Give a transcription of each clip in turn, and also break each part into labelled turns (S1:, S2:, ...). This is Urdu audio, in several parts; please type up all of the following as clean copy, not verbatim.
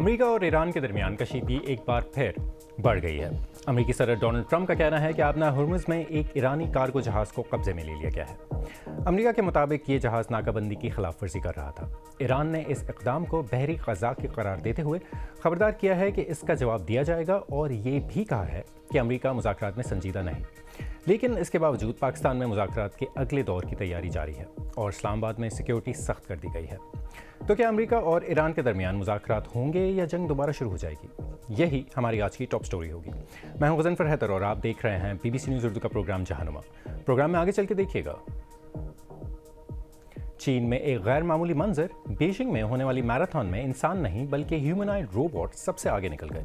S1: امریکہ اور ایران کے درمیان کشیدگی ایک بار پھر بڑھ گئی ہے۔ امریکی صدر ڈونلڈ ٹرمپ کا کہنا ہے کہ آبنہ ہرمز میں ایک ایرانی کارگو جہاز کو قبضے میں لے لیا گیا ہے۔ امریکہ کے مطابق یہ جہاز ناکہ بندی کی خلاف ورزی کر رہا تھا۔ ایران نے اس اقدام کو بحری غزہ کی قرار دیتے ہوئے خبردار کیا ہے کہ اس کا جواب دیا جائے گا، اور یہ بھی کہا ہے کہ امریکہ مذاکرات میں سنجیدہ نہیں۔ لیکن اس کے باوجود پاکستان میں مذاکرات کے اگلے دور کی تیاری جاری ہے اور اسلام آباد میں سیکیورٹی سخت کر دی گئی ہے۔ تو کیا امریکہ اور ایران کے درمیان مذاکرات ہوں گے یا جنگ دوبارہ شروع ہو جائے گی؟ یہی ہماری آج کی ٹاپ سٹوری ہوگی۔ میں ہوں غضنفر حیدر اور آپ دیکھ رہے ہیں BBC نیوز اردو کا پروگرام جہانما۔ پروگرام میں آگے چل کے دیکھیے گا۔ چین میں ایک غیر معمولی منظر، بیجنگ میں ہونے والی میراتھن میں انسان نہیں بلکہ ہیومنائڈ روبوٹ سب سے آگے نکل گئے۔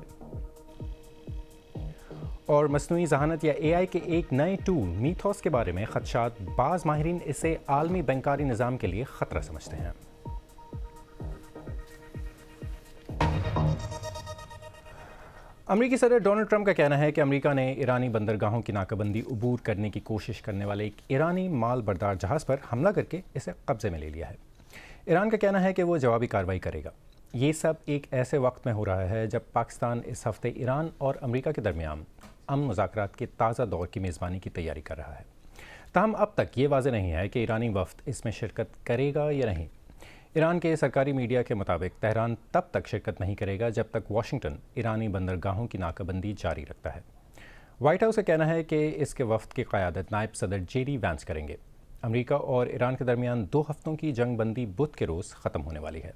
S1: اور مصنوعی ذہانت یا AI کے ایک نئے ٹول میتھوس کے بارے میں خدشات، بعض ماہرین اسے عالمی بینکاری نظام کے لیے خطرہ سمجھتے ہیں۔ امریکی صدر ڈونلڈ ٹرمپ کا کہنا ہے کہ امریکہ نے ایرانی بندرگاہوں کی ناکہ بندی عبور کرنے کی کوشش کرنے والے ایک ایرانی مال بردار جہاز پر حملہ کر کے اسے قبضے میں لے لیا ہے۔ ایران کا کہنا ہے کہ وہ جوابی کارروائی کرے گا۔ یہ سب ایک ایسے وقت میں ہو رہا ہے جب پاکستان اس ہفتے ایران اور امریکہ کے درمیان امن مذاکرات کے تازہ دور کی میزبانی کی تیاری کر رہا ہے۔ تاہم اب تک یہ واضح نہیں ہے کہ ایرانی وفد اس میں شرکت کرے گا یا نہیں۔ ایران کے سرکاری میڈیا کے مطابق تہران تب تک شرکت نہیں کرے گا جب تک واشنگٹن ایرانی بندرگاہوں کی ناکہ بندی جاری رکھتا ہے۔ وائٹ ہاؤس کا کہنا ہے کہ اس کے وفد کی قیادت نائب صدر JD وینس کریں گے۔ امریکہ اور ایران کے درمیان 2 ہفتوں کی جنگ بندی بدھ کے روز ختم ہونے والی ہے۔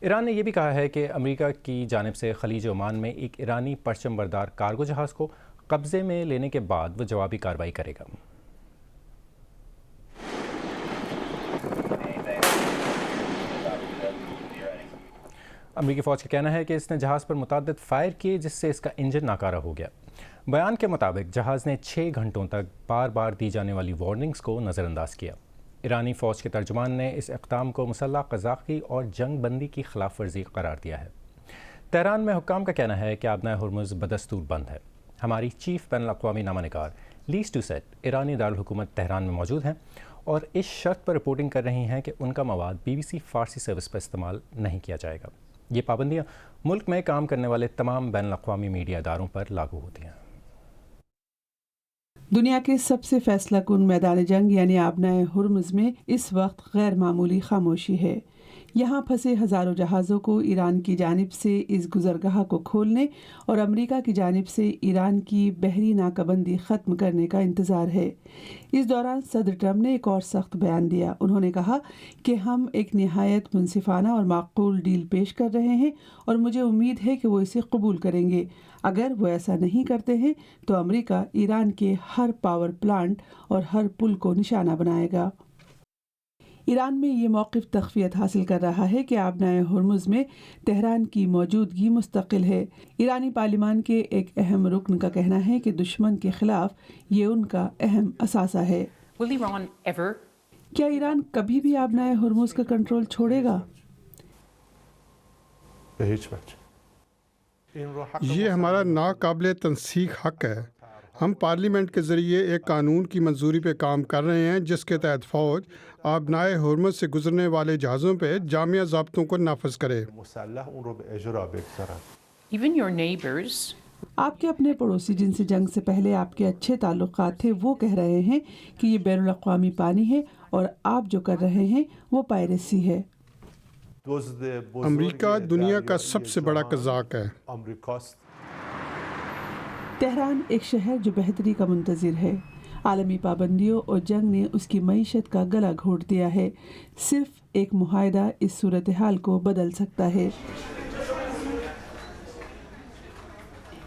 S1: ایران نے یہ بھی کہا ہے کہ امریکہ کی جانب سے خلیج عمان میں ایک ایرانی پرچم بردار کارگو جہاز کو قبضے میں لینے کے بعد وہ جوابی کارروائی کرے گا۔ امریکی فوج کا کہنا ہے کہ اس نے جہاز پر متعدد فائر کیے جس سے اس کا انجن ناکارہ ہو گیا۔ بیان کے مطابق جہاز نے 6 گھنٹوں تک بار بار دی جانے والی وارننگز کو نظر انداز کیا۔ ایرانی فوج کے ترجمان نے اس اقدام کو مسلح قزاقی اور جنگ بندی کی خلاف ورزی قرار دیا ہے۔ تہران میں حکام کا کہنا ہے کہ آبنہ ہرمز بدستور بند ہے۔ ہماری چیف بین الاقوامی نامہ نگار لیز ٹوسیٹ ایرانی دارالحکومت تہران میں موجود ہیں اور اس شرط پر رپورٹنگ کر رہی ہیں کہ ان کا مواد BBC فارسی سروس پر استعمال نہیں کیا جائے گا۔ یہ پابندیاں ملک میں کام کرنے والے تمام بین الاقوامی میڈیا اداروں پر لاگو ہوتی ہیں۔
S2: دنیا کے سب سے فیصلہ کن میدان جنگ یعنی آبنہ ہرمز میں اس وقت غیر معمولی خاموشی ہے۔ یہاں پھنسے ہزاروں جہازوں کو ایران کی جانب سے اس گزرگاہ کو کھولنے اور امریکہ کی جانب سے ایران کی بحری ناکہ بندی ختم کرنے کا انتظار ہے۔ اس دوران صدر ٹرمپ نے ایک اور سخت بیان دیا۔ انہوں نے کہا کہ ہم ایک نہایت منصفانہ اور معقول ڈیل پیش کر رہے ہیں اور مجھے امید ہے کہ وہ اسے قبول کریں گے۔ اگر وہ ایسا نہیں کرتے ہیں تو امریکہ ایران کے ہر پاور پلانٹ اور ہر پل کو نشانہ بنائے گا۔ ایران میں یہ موقف تقویت حاصل کر رہا ہے کہ آبنہ ہرمز میں تہران کی موجودگی مستقل ہے۔ ایرانی پارلیمان کے ایک اہم رکن کا کہنا ہے کہ دشمن کے خلاف یہ ان کا اہم اثاثہ ہے۔ کیا ایران کبھی بھی آبنہ ہرمز کا کنٹرول چھوڑے گا؟
S3: یہ ہمارا ناقابل تنسیق حق ہے۔ ہم پارلیمنٹ کے ذریعے ایک قانون کی منظوری پہ کام کر رہے ہیں جس کے تحت فوج آبنہ ہرمز سے گزرنے والے جہازوں پہ جامع ضابطوں کو نافذ کرے۔
S2: آپ کے اپنے پڑوسی جن سے جنگ سے پہلے آپ کے اچھے تعلقات تھے وہ کہہ رہے ہیں کہ یہ بین الاقوامی پانی ہے اور آپ جو کر رہے ہیں وہ پائریسی ہے۔
S3: امریکہ دنیا کا سب سے بڑا قزاق ہے۔
S2: تہران ایک شہر جو بہتری کا منتظر ہے۔ عالمی پابندیوں اور جنگ نے اس کی معیشت کا گلا گھونٹ دیا ہے۔ صرف ایک معاہدہ اس صورتحال کو بدل سکتا ہے۔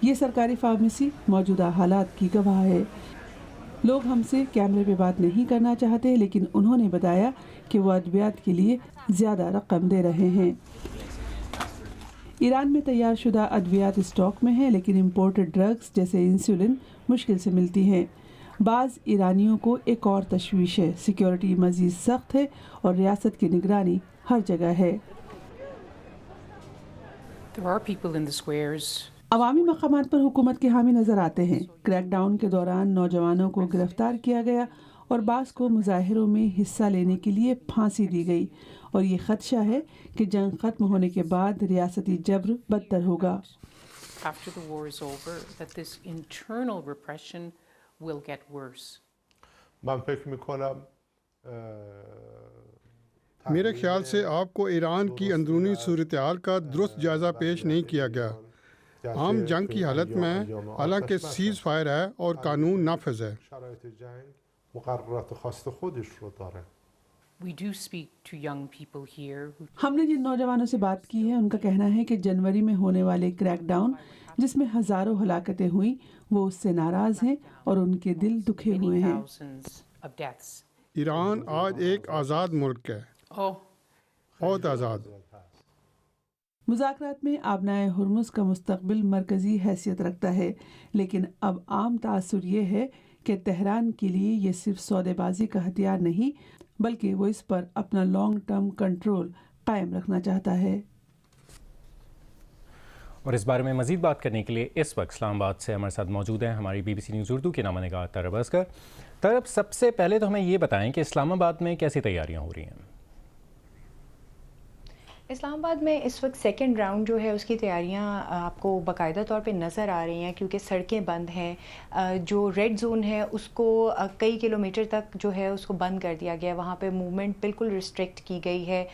S2: یہ سرکاری فارمیسی موجودہ حالات کی گواہ ہے۔ لوگ ہم سے کیمرے پہ بات نہیں کرنا چاہتے لیکن انہوں نے بتایا کہ وہ ادویات کے لیے زیادہ رقم دے رہے ہیں۔ ایران میں تیار شدہ ادویات اسٹاک میں ہیں لیکن امپورٹڈ ڈرگز جیسے انسولین مشکل سے ملتی ہیں۔ بعض ایرانیوں کو ایک اور تشویش ہے، سیکیورٹی مزید سخت ہے اور ریاست کی نگرانی ہر جگہ ہے۔ عوامی مقامات پر حکومت کے حامی نظر آتے ہیں۔ کریک ڈاؤن کے دوران نوجوانوں کو گرفتار کیا گیا اور بعض کو مظاہروں میں حصہ لینے کے لیے پھانسی دی گئی، اور یہ خدشہ ہے کہ جنگ ختم ہونے کے بعد ریاستی جبر بدتر ہوگا۔
S4: after the war is over, that this internal repression will get worse.
S5: من فکر میکنم
S3: میرے خیال سے آپ کو ایران کی اندرونی صورتحال کا درست جائزہ پیش نہیں کیا گیا۔ عام جنگ کی حالت میں حالانکہ سیز فائر ہے اور قانون نافذ ہے۔
S5: شرایط جنگ مقررات خاص خودش رو داره.
S4: We do speak to young people here who
S2: ہم نے جن نوجوانوں سے بات کی ہے ان کا کہنا ہے کہ جنوری میں ہونے والے کریک ڈاؤن جس میں ہزاروں ہلاکتیں ہوئیں وہ اس سے ناراض ہیں اور ان کے دل دکھے ہوئے
S4: many
S2: ہیں۔
S4: thousands of deaths.
S3: ایران آج ایک آزاد ملک ہے،
S4: Oh,
S3: بہت آزاد۔
S2: مذاکرات میں آبنائے ہرمز کا مستقبل مرکزی حیثیت رکھتا ہے، لیکن اب عام تاثر یہ ہے کہ تہران کے لیے یہ صرف سودے بازی کا ہتھیار نہیں بلکہ وہ اس پر اپنا لانگ ٹرم کنٹرول قائم رکھنا چاہتا ہے۔
S1: اور اس بارے میں مزید بات کرنے کے لیے اس وقت اسلام آباد سے ہمارے ساتھ موجود ہیں ہماری B B C news Urdu کے نامہ نگار طرب اصغر۔ طرب، سب سے پہلے تو ہمیں یہ بتائیں کہ اسلام آباد میں کیسی تیاریاں ہو رہی ہیں؟
S6: اسلام آباد میں اس وقت سیکنڈ راؤنڈ جو ہے اس کی تیاریاں آپ کو باقاعدہ طور پہ نظر آ رہی ہیں، کیونکہ سڑکیں بند ہیں۔ جو ریڈ زون ہے اس کو کئی کلومیٹر تک جو ہے اس کو بند کر دیا گیا ہے، وہاں پہ موومنٹ بالکل ریسٹرکٹ کی گئی ہے۔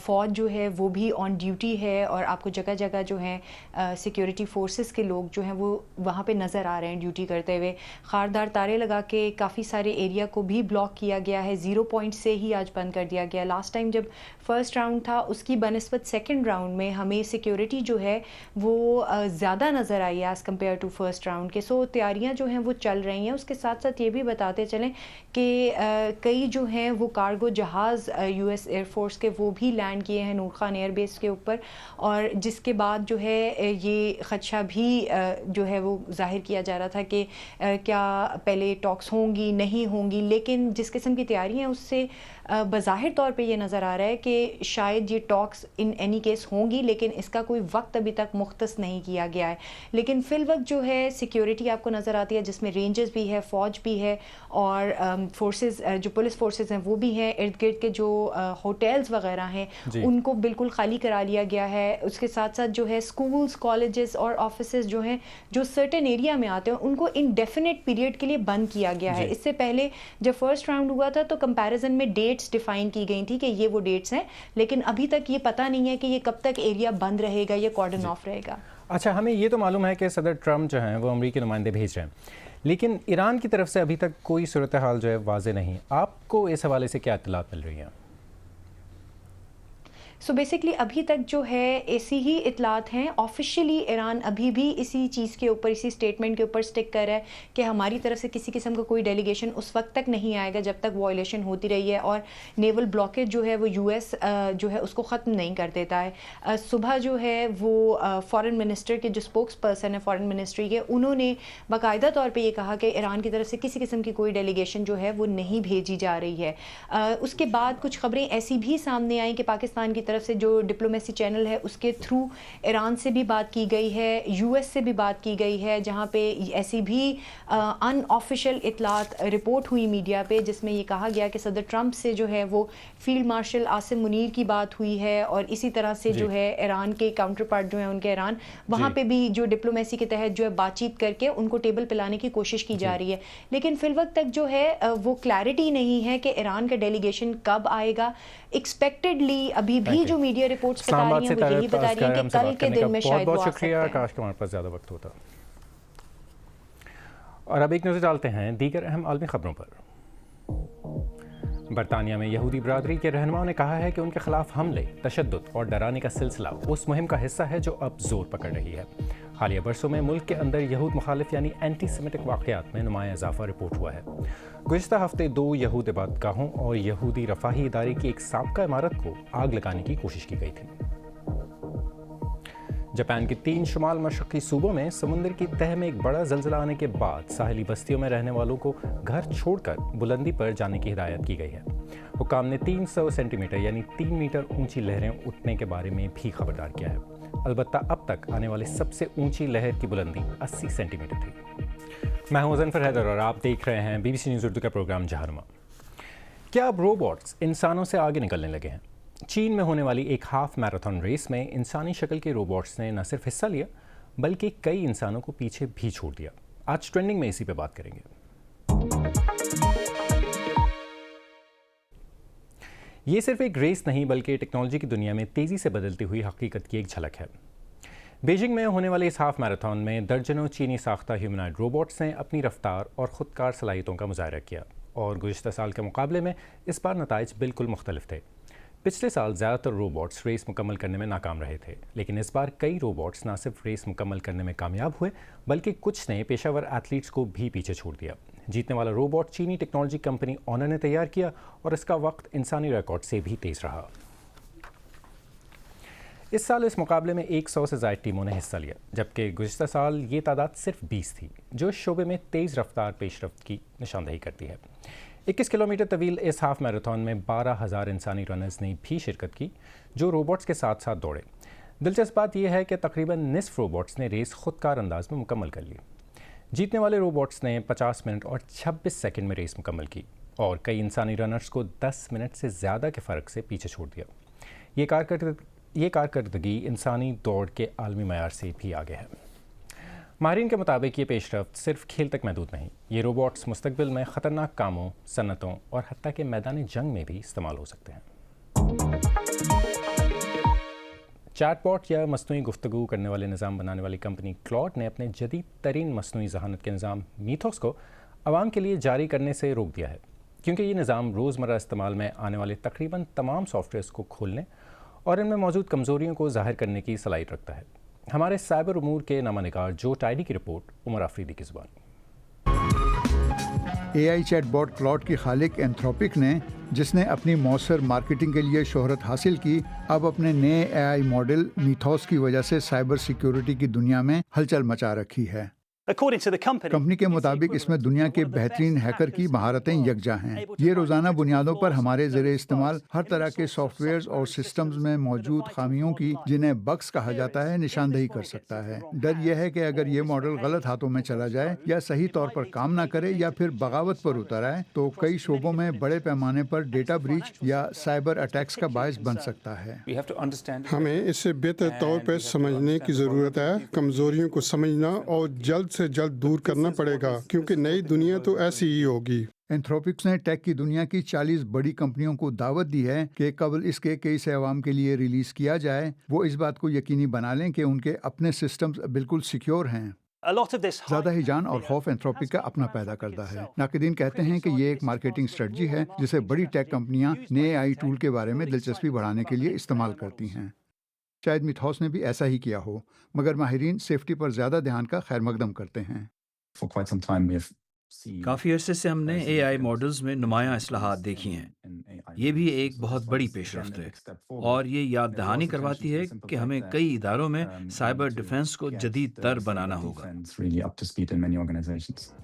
S6: فوج جو ہے وہ بھی آن ڈیوٹی ہے، اور آپ کو جگہ جگہ جو ہیں سیکیورٹی فورسز کے لوگ جو ہیں وہ وہاں پہ نظر آ رہے ہیں ڈیوٹی کرتے ہوئے۔ خاردار تارے لگا کے کافی سارے ایریا کو بھی بلاک کیا گیا ہے، 0 پوائنٹ سے ہی آج بند کر دیا گیا۔ لاسٹ ٹائم جب فرسٹ راؤنڈ تھا اس کی بنسبت سیکنڈ راؤنڈ میں ہمیں سیکیورٹی جو ہے وہ زیادہ نظر آئی ہے as compare to first round کے۔ سو تیاریاں جو ہیں وہ چل رہی ہیں۔ اس کے ساتھ ساتھ یہ بھی بتاتے چلیں کہ کئی جو ہیں وہ کارگو جہاز یو ایس ایئر فورس کے وہ بھی لینڈ کیے ہیں نور خان ایئر بیس کے اوپر، اور جس کے بعد جو ہے یہ خدشہ بھی جو ہے وہ ظاہر کیا جا رہا تھا کہ کیا پہلے ٹاکس ہوں گی نہیں ہوں گی، لیکن جس قسم کی تیاری ہیں اس سے بظاہر طور پہ یہ نظر آ رہا ہے کہ شاید یہ ٹاکس ان اینی کیس ہوں گی، لیکن اس کا کوئی وقت ابھی تک مختص نہیں کیا گیا ہے۔ لیکن فی الوقت جو ہے سیکیورٹی آپ کو نظر آتی ہے جس میں رینجرز بھی ہے، فوج بھی ہے، اور فورسز جو پولیس فورسز ہیں وہ بھی ہیں۔ ارد گرد کے جو ہوٹلز وغیرہ ہیں ان کو بالکل خالی کرا لیا گیا ہے۔ اس کے ساتھ ساتھ جو ہے اسکولز، کالجز اور آفیسز جو ہیں جو سرٹن ایریا میں آتے ہیں ان کو انڈیفینٹ پیریڈ کے لیے بند کیا گیا ہے۔ اس سے پہلے جب فرسٹ راؤنڈ ہوا تھا تو کمپیریزن میں ڈیٹس ڈیفائن کی گئی تھی کہ یہ وہ ڈیٹس ہیں، لیکن ابھی تک یہ پتہ نہیں ہے کہ یہ کب تک ایریا بند رہے گا یا کارڈن آف رہے گا۔
S1: اچھا، ہمیں یہ تو معلوم ہے کہ صدر ٹرمپ جو ہیں وہ امریکی نمائندے بھیج رہے ہیں، لیکن ایران کی طرف سے ابھی تک کوئی صورتحال جو ہے واضح نہیں۔ آپ کو اس حوالے سے کیا اطلاعات مل رہی ہیں؟
S6: سو بیسکلی ابھی تک جو ہے ایسی ہی اطلاعات ہیں۔ آفیشیلی ایران ابھی بھی اسی چیز کے اوپر، اسی اسٹیٹمنٹ کے اوپر سٹک کر رہا ہے کہ ہماری طرف سے کسی قسم کا کوئی ڈیلیگیشن اس وقت تک نہیں آئے گا جب تک وائلیشن ہوتی رہی ہے، اور نیول بلاکیج جو ہے وہ یو ایس جو ہے اس کو ختم نہیں کر دیتا ہے۔ صبح جو ہے وہ فارن منسٹر کے جو اسپوکس پرسن ہے فارن منسٹری کے، انہوں نے باقاعدہ طور پہ یہ کہا کہ ایران کی طرف سے کسی قسم کی کوئی ڈیلیگیشن جو ہے وہ نہیں بھیجی جا رہی ہے۔ اس کے بعد کچھ خبریں ایسی بھی سامنے آئیں کہ پاکستان کی طرف سے جو ڈپلومیسی چینل ہے اس کے تھرو ایران سے بھی بات کی گئی ہے، یو ایس سے بھی بات کی گئی ہے، جہاں پہ ایسی بھی ان آفیشیل اطلاعات رپورٹ ہوئی میڈیا پہ جس میں یہ کہا گیا کہ صدر ٹرمپ سے جو ہے وہ فیلڈ مارشل عاصم منیر کی بات ہوئی ہے، اور اسی طرح سے جو ہے ایران کے کاؤنٹر پارٹ جو ہیں ان کے ایران وہاں پہ بھی جو ڈپلومیسی کے تحت جو ہے بات چیت کر کے ان کو ٹیبل پہ لانے کی کوشش کی جا رہی ہے۔ لیکن فی الوقت تک جو ہے وہ کلیئرٹی نہیں ہے کہ ایران کا ڈیلیگیشن کب آئے گا۔ ایکسپیکٹڈلی ابھی بھی جو میڈیا رپورٹس بتا رہی ہیں وہ یہی بتا رہی ہیں کہ کل کے دن میں شاید وہ آ سکتے ہیں۔
S1: کاش کہ ہمارے پاس زیادہ وقت ہوتا۔ اور اب ایک نظر ڈالتے ہیں دیگر اہم عالمی خبروں پر۔ برطانیہ میں یہودی برادری کے رہنماؤں نے کہا ہے کہ ان کے خلاف حملے، تشدد اور ڈرانے کا سلسلہ اس مہم کا حصہ ہے جو اب زور پکڑ رہی ہے۔ حالیہ برسوں میں ملک کے اندر یہود مخالف یعنی اینٹی سیمیٹک واقعات میں نمایاں اضافہ رپورٹ ہوا ہے۔ گزشتہ ہفتے 2 یہود عبادت گاہوں اور یہودی رفاہی ادارے کی ایک سابقہ عمارت کو آگ لگانے کی کوشش کی گئی تھی۔ جاپان کے 3 شمال مشرقی صوبوں میں سمندر کی تہہ میں ایک بڑا زلزلہ آنے کے بعد ساحلی بستیوں میں رہنے والوں کو گھر چھوڑ کر بلندی پر جانے کی ہدایت کی گئی ہے۔ حکام نے 300 سینٹی میٹر یعنی 3 میٹر اونچی لہریں اٹھنے کے بارے میں بھی خبردار کیا ہے۔ البتہ اب تک آنے والی سب سے اونچی لہر کی بلندی 80 سینٹی میٹر تھی۔ میں ہوں مظفر حیدر اور آپ دیکھ رہے ہیں BBC نیوز اردو کا پروگرام جہرما۔ کیا اب روبوٹس انسانوں سے آگے نکلنے لگے ہیں؟ چین میں ہونے والی ایک ہاف میراتھن ریس میں انسانی شکل کے روبوٹس نے نہ صرف حصہ لیا بلکہ کئی انسانوں کو پیچھے بھی چھوڑ دیا۔ آج ٹرینڈنگ میں اسی پہ بات کریں گے۔ یہ صرف ایک ریس نہیں بلکہ ٹیکنالوجی کی دنیا میں تیزی سے بدلتی ہوئی حقیقت کی ایک جھلک ہے۔ بیجنگ میں ہونے والے اس ہاف میراتھن میں درجنوں چینی ساختہ ہیومنائڈ روبوٹس نے اپنی رفتار اور خودکار صلاحیتوں کا مظاہرہ کیا، اور گزشتہ سال کے مقابلے میں اس بار نتائج بالکل مختلف تھے۔ پچھلے سال زیادہ تر روبوٹس ریس مکمل کرنے میں ناکام رہے تھے، لیکن اس بار کئی روبوٹس نہ صرف ریس مکمل کرنے میں کامیاب ہوئے بلکہ کچھ نے پیشہ ور ایتھلیٹس کو بھی پیچھے چھوڑ دیا۔ جیتنے والا روبوٹ چینی ٹیکنالوجی کمپنی آنر نے تیار کیا اور اس کا وقت انسانی ریکارڈ سے بھی تیز رہا۔ اس سال اس مقابلے میں 100 سے زائد ٹیموں نے حصہ لیا، جبکہ گزشتہ سال یہ تعداد صرف 20 تھی، جو اس شعبے میں تیز رفتار پیش رفت کی نشاندہی کرتی ہے۔ 21 کلومیٹر طویل اس ہاف میراتھن میں 12,000 انسانی رنرز نے بھی شرکت کی جو روبوٹس کے ساتھ ساتھ دوڑے۔ دلچسپ بات یہ ہے کہ تقریباً نصف روبوٹس نے ریس خودکار انداز میں مکمل کر لی۔ جیتنے والے روبوٹس نے 50 منٹ اور 26 سیکنڈ میں ریس مکمل کی اور کئی انسانی رنرز کو 10 منٹ سے زیادہ کے فرق سے پیچھے چھوڑ دیا۔ یہ کارکردگی انسانی دوڑ کے عالمی معیار سے بھی آگے ہے۔ ماہرین کے مطابق یہ پیش رفت صرف کھیل تک محدود نہیں، یہ روبوٹس مستقبل میں خطرناک کاموں، صنعتوں اور حتیٰ کہ میدان جنگ میں بھی استعمال ہو سکتے ہیں۔ چیٹ باٹ یا مصنوعی گفتگو کرنے والے نظام بنانے والی کمپنی کلاڈ نے اپنے جدید ترین مصنوعی ذہانت کے نظام میتھوس کو عوام کے لیے جاری کرنے سے روک دیا ہے، کیونکہ یہ نظام روزمرہ استعمال میں آنے والے تقریباً تمام سافٹ ویئرس کو کھولنے اور ان میں موجود کمزوریوں کو ظاہر کرنے کی صلاحیت رکھتا ہے۔ ہمارے سائبر امور کے نامہ نگار جو ٹائڈی کی رپورٹ عمر آفریدی کی زبان۔
S7: AI چیٹ باٹ کلاڈ کی خالق اینتھروپک نے، جس نے اپنی مؤثر مارکیٹنگ کے لیے شہرت حاصل کی، اب اپنے نئے AI ماڈل میتھوس کی وجہ سے سائبر سیکیورٹی کی دنیا میں ہلچل مچا رکھی ہے۔ کمپنی کے مطابق اس میں دنیا کے بہترین ہیکر کی مہارتیں یکجا ہیں۔ یہ روزانہ بنیادوں پر ہمارے زیر استعمال ہر طرح کے سافٹ ویئرز اور سسٹمز میں موجود خامیوں کی، جنہیں بگز کہا جاتا ہے، نشاندہی کر سکتا ہے۔ ڈر یہ ہے کہ اگر یہ ماڈل غلط ہاتھوں میں چلا جائے یا صحیح طور پر کام نہ کرے یا پھر بغاوت پر اتر آئے تو کئی شعبوں میں بڑے پیمانے پر ڈیٹا بریچ یا سائبر اٹیکس کا باعث بن سکتا ہے۔
S3: ہمیں اسے بہتر طور پر سمجھنے کی ضرورت ہے، کمزوریوں کو سمجھنا اور جلد سے جلد دور کرنا پڑے گا، کیونکہ نئی دنیا تو ایسی ہی ہوگی۔
S7: اینتھروپکس نے ٹیک کی دنیا کی 40 بڑی کمپنیوں کو دعوت دی ہے کہ قبل اس کے کہ اسے عوام کے لیے ریلیز کیا جائے، وہ اس بات کو یقینی بنا لیں کہ ان کے اپنے سسٹمز بالکل سیکیور ہیں۔ زیادہ ہیجان اور خوف اینتھروپک کا اپنا پیدا کرتا ہے۔ ناقدین کہتے ہیں کہ یہ ایک مارکیٹنگ اسٹریٹجی ہے جسے بڑی ٹیک کمپنیاں نئے AI ٹول کے بارے میں دلچسپی بڑھانے کے لیے استعمال کرتی ہیں۔ شاید میتھوس نے بھی ایسا ہی کیا ہو، مگر ماہرین سیفٹی پر زیادہ دھیان کا خیر مقدم کرتے ہیں۔
S8: کافی عرصے سے ہم نے AI ماڈلز میں نمایاں اصلاحات دیکھی ہیں۔ یہ بھی ایک بہت بڑی پیش رفت ہے اور یہ یاد دہانی کرواتی ہے کہ ہمیں کئی اداروں میں سائبر ڈیفنس کو جدید تر بنانا ہوگا۔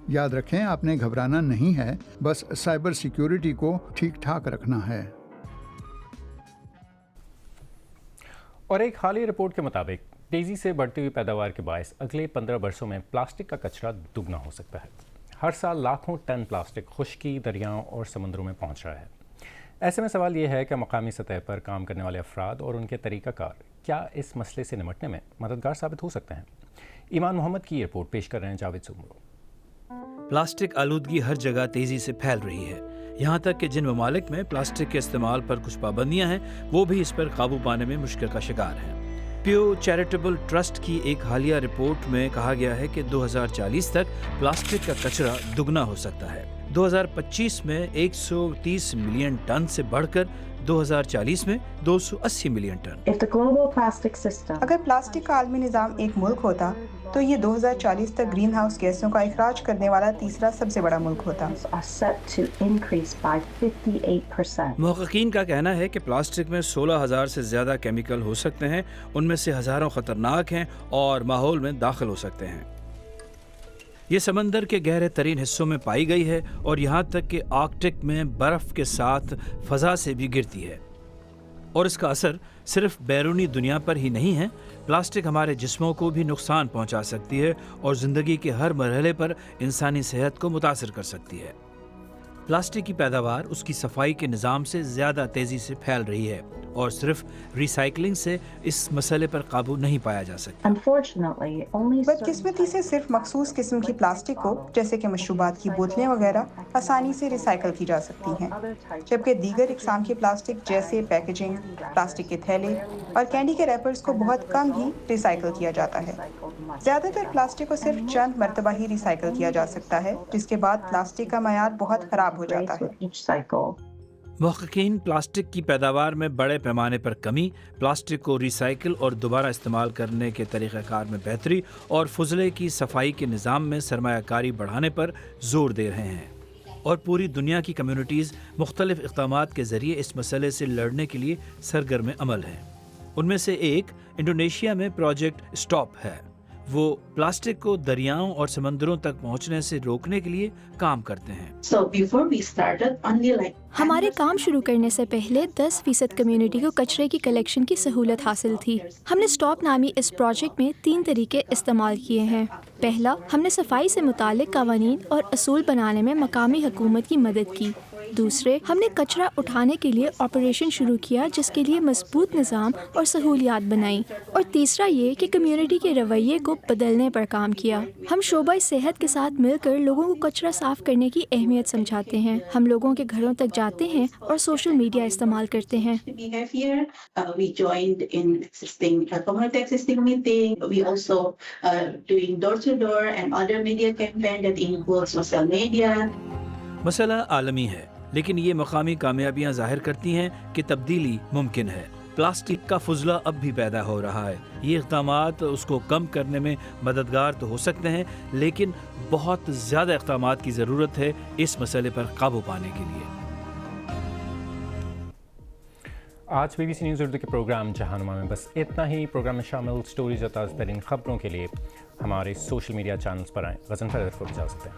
S7: یاد رکھیں، آپ نے گھبرانا نہیں ہے، بس سائبر سیکیورٹی کو ٹھیک ٹھاک رکھنا ہے۔
S1: اور ایک حالیہ رپورٹ کے مطابق تیزی سے بڑھتی ہوئی پیداوار کے باعث اگلے 15 برسوں میں پلاسٹک کا کچرا دگنا ہو سکتا ہے۔ ہر سال لاکھوں ٹن پلاسٹک خشکی، دریاؤں اور سمندروں میں پہنچ رہا ہے۔ ایسے میں سوال یہ ہے کہ مقامی سطح پر کام کرنے والے افراد اور ان کے طریقہ کار کیا اس مسئلے سے نمٹنے میں مددگار ثابت ہو سکتے ہیں؟ ایمان محمد کی یہ رپورٹ پیش کر رہے ہیں جاوید سومرو۔
S8: پلاسٹک آلودگی ہر جگہ تیزی سے پھیل رہی ہے، یہاں تک کہ جن ممالک میں پلاسٹک کے استعمال پر کچھ پابندیاں ہیں وہ بھی اس پر قابو پانے میں مشکل کا شکار ہیں۔ پیو چیریٹیبل ٹرسٹ کی ایک حالیہ رپورٹ میں کہا گیا ہے کہ 2040 تک پلاسٹک کا کچرا دگنا ہو سکتا ہے۔ 2025 میں 130 ملین ٹن سے بڑھ کر 2040 میں 280 ملین ٹن۔
S9: اگر پلاسٹک کا عالمی نظام ایک ملک ہوتا تو یہ 2040 تک گرین ہاؤس گیسوں کا اخراج کرنے والا تیسرا سب سے بڑا ملک ہوتا۔
S8: محققین کا کہنا ہے کہ پلاسٹک میں 16,000 سے زیادہ کیمیکل ہو سکتے ہیں، ان میں سے ہزاروں خطرناک ہیں اور ماحول میں داخل ہو سکتے ہیں۔ یہ سمندر کے گہرے ترین حصوں میں پائی گئی ہے اور یہاں تک کہ آرکٹک میں برف کے ساتھ فضا سے بھی گرتی ہے۔ اور اس کا اثر صرف بیرونی دنیا پر ہی نہیں ہے، پلاسٹک ہمارے جسموں کو بھی نقصان پہنچا سکتی ہے اور زندگی کے ہر مرحلے پر انسانی صحت کو متاثر کر سکتی ہے۔ پلاسٹک کی پیداوار اس کی صفائی کے نظام سے زیادہ تیزی سے پھیل رہی ہے اور صرف ریسائکلنگ سے اس مسئلے پر قابو نہیں پایا جا سکتا۔
S9: بدقسمتی سے صرف مخصوص قسم کی پلاسٹک کو جیسے کہ مشروبات کی بوتلیں وغیرہ آسانی سے ریسائیکل کی جا سکتی ہیں، جبکہ دیگر اقسام کی پلاسٹک جیسے پیکیجنگ، پلاسٹک کے تھیلے اور کینڈی کے ریپرز کو بہت کم ہی ریسائیکل کیا جاتا ہے۔ زیادہ تر پلاسٹک کو صرف چند مرتبہ ہی ریسائیکل کیا جا سکتا ہے، جس کے بعد پلاسٹک کا معیار بہت خراب ہو جاتا ہے۔
S8: محققین پلاسٹک کی پیداوار میں بڑے پیمانے پر کمی، پلاسٹک کو ری سائیکل اور دوبارہ استعمال کرنے کے طریقہ کار میں بہتری اور فضلے کی صفائی کے نظام میں سرمایہ کاری بڑھانے پر زور دے رہے ہیں، اور پوری دنیا کی کمیونٹیز مختلف اقدامات کے ذریعے اس مسئلے سے لڑنے کے لیے سرگرم عمل ہیں۔ ان میں سے ایک انڈونیشیا میں پروجیکٹ اسٹاپ ہے۔ وہ پلاسٹک کو دریاؤں اور سمندروں تک پہنچنے سے روکنے کے لیے کام کرتے ہیں۔
S10: ہمارے کام شروع کرنے سے پہلے 10% کمیونٹی کو کچرے کی کلیکشن کی سہولت حاصل تھی۔ ہم نے اسٹاپ نامی اس پروجیکٹ میں 3 طریقے استعمال کیے ہیں۔ پہلا، ہم نے صفائی سے متعلق قوانین اور اصول بنانے میں مقامی حکومت کی مدد کی۔ دوسرے، ہم نے کچرا اٹھانے کے لیے آپریشن شروع کیا جس کے لیے مضبوط نظام اور سہولیات بنائیں، اور تیسرا یہ کہ کمیونٹی کے رویے کو بدلنے پر کام کیا۔ ہم شعبہ صحت کے ساتھ مل کر لوگوں کو کچرا صاف کرنے کی اہمیت سمجھاتے ہیں۔ ہم لوگوں کے گھروں تک جاتے ہیں اور سوشل میڈیا استعمال کرتے ہیں۔
S8: مسئلہ عالمی ہے، لیکن یہ مقامی کامیابیاں ظاہر کرتی ہیں کہ تبدیلی ممکن ہے۔ پلاسٹک کا فضلہ اب بھی پیدا ہو رہا ہے۔ یہ اقدامات اس کو کم کرنے میں مددگار تو ہو سکتے ہیں، لیکن بہت زیادہ اقدامات کی ضرورت ہے اس مسئلے پر قابو پانے کے لیے۔
S1: آج BBC نیوز اردو کے پروگرام جہانما میں بس اتنا ہی۔ پروگرام میں شامل سٹوریز اور تازہ ترین خبروں کے لیے ہمارے سوشل میڈیا چینلز پر آئیں۔ غزنفر اظفر اجازت ہے۔